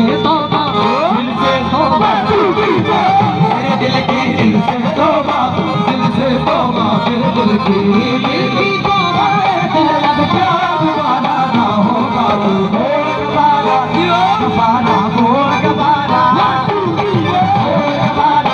से तौबा, दिल से तौबा, मेरे दिल की दिल से तौबा, दिल से तौबा, फिर दिल की तौबा, दिल अब क्या दोबारा ना होगा, तू बोल गवारा, गवारा बोल गवारा, बोल गवारा,